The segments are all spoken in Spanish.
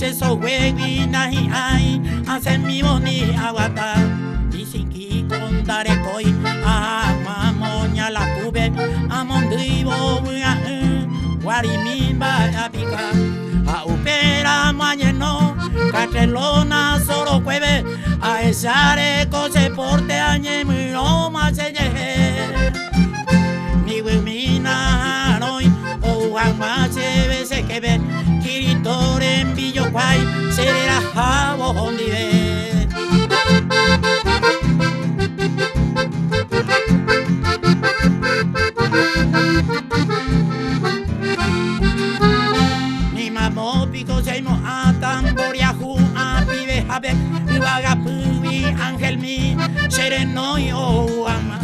se so wewi nahi ai hacen mi boni aguata disiki kondare koi ama moña la cube amondivo buya guarimi ba apika a upera mañeno catrelona solo cueve a esare cose porte añe mi roma se ni wimina noi o ama se se que ve kiritore en billo kwai será jabo hondive ni mamo pico seimo a tamboriaju a pibe habe vaga pubi ángel mi sereno yo ama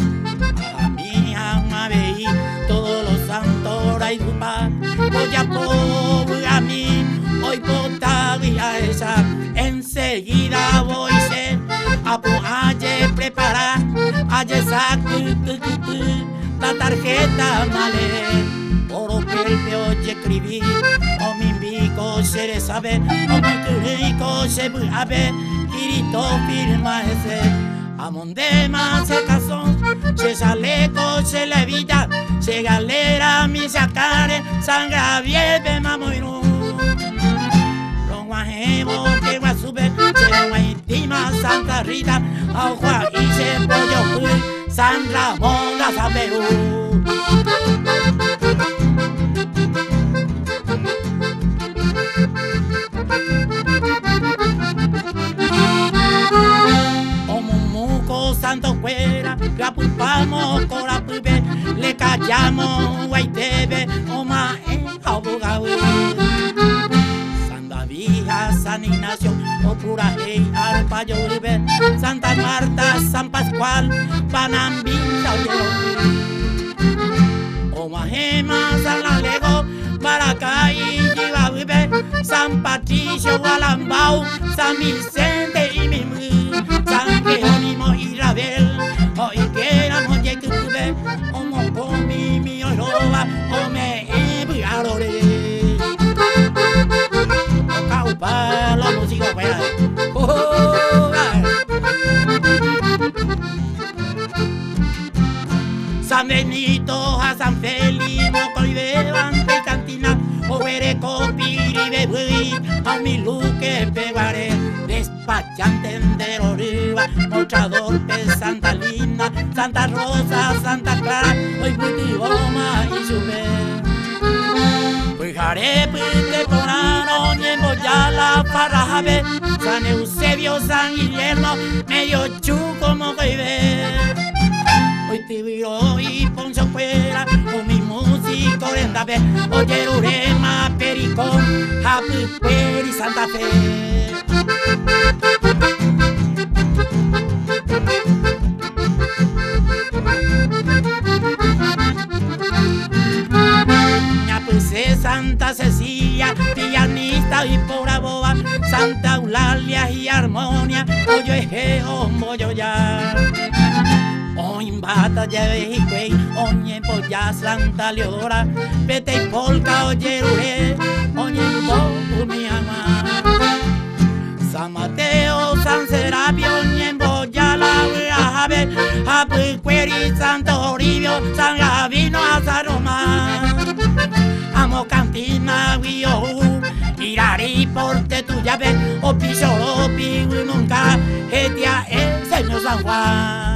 a mi ama veí todos los santos ay dupa voy a pobre a mí hoy potagia esa enseguida voy se a aye preparar aye saque la tarjeta male oro que oye escribí o mi bico se sabe o mi rico se abe kirito firma ese amonde más se casó se sale se le villa se galera mi sacare sangra vieve mamoiru lo guajebo que va sube se guaitima Santa Rita agua y se pollo San Ramón la Perú santo fuera, la pulpamos con la pube, le callamos, guaitebe, oma, abogado. Santa Vija, San Ignacio, Opura, Arpayo, Uribe, Santa Marta, San Pascual, Panambita, Oma Gema, San Lalego, Maracay, Yibabibe, San Patricio, Gualambao, San Vicente y Mimí, San Jerónimo y Rabel, hoy queramos que tuve, como comi mi oroba, o me ebriarore. Caupa, la música fuera. San Benito, a San Felipe, Mocoibe, Ante Cantina, Obereco, Piribe, a mi luque pegaré, despachante de Oriva, Mochador, Santa Lina, Santa Rosa, Santa Clara, hoy Putigoma y Sube. Pujaré, Pute, Torano, Niembo, Yala, Parrajabe, San Eusebio, San Guillermo, medio chuco, Mocoibe. Hoy te viro y Poncho fuera con mi músico en David, oye Urema, Pericón, Happy Peri, Santa Fe. Ya puse Santa Cecilia, pianista y pura boba, Santa Eulalia y Armonia, oye Egeo, moyo ya. Oimbata lleve y güey, oñe polla Santa Leora, vete y polka oye ure, oñe poco mi ama. San Mateo, San Serapio, oñe polla la viajabe, Apuicueri, Santo Oribio, San Gavino, Azaroma. Amo cantina, guio, irari porte tu llave, o pisoro, pigu nunca, etia el señor San Juan.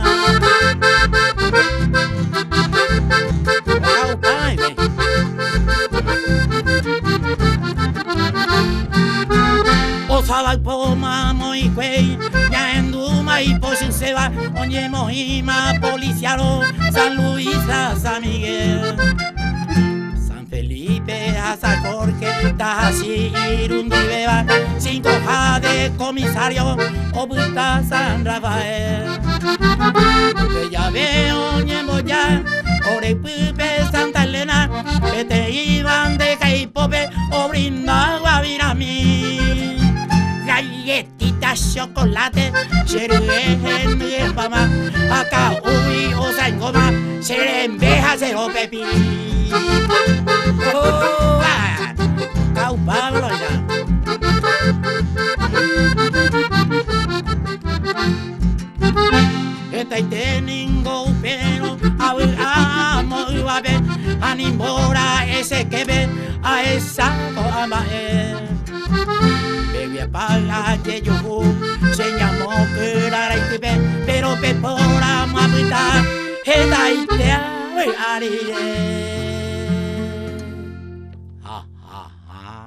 Osaba y poma muy güey, ya en Duma y Posin se va, oye Mohima, Policiaro, San Luis, San Miguel, San Felipe, a San Jorge, Tajashi, Irundibeba, 5J de comisario, Obuta, San Rafael. Que ya veo Ñemboya, Orepupe, Santa Elena, que te iban de Jaipope, o brindaba Virami. Galletitas, chocolate, cherueje, mi mamá, acá uy, o sangoma, serembeja, cero pepi. Oh, Pablo ya. saco amae bebé paga que yo se llamó que la raíz pero pepora mamita esta idea arire ha ha ha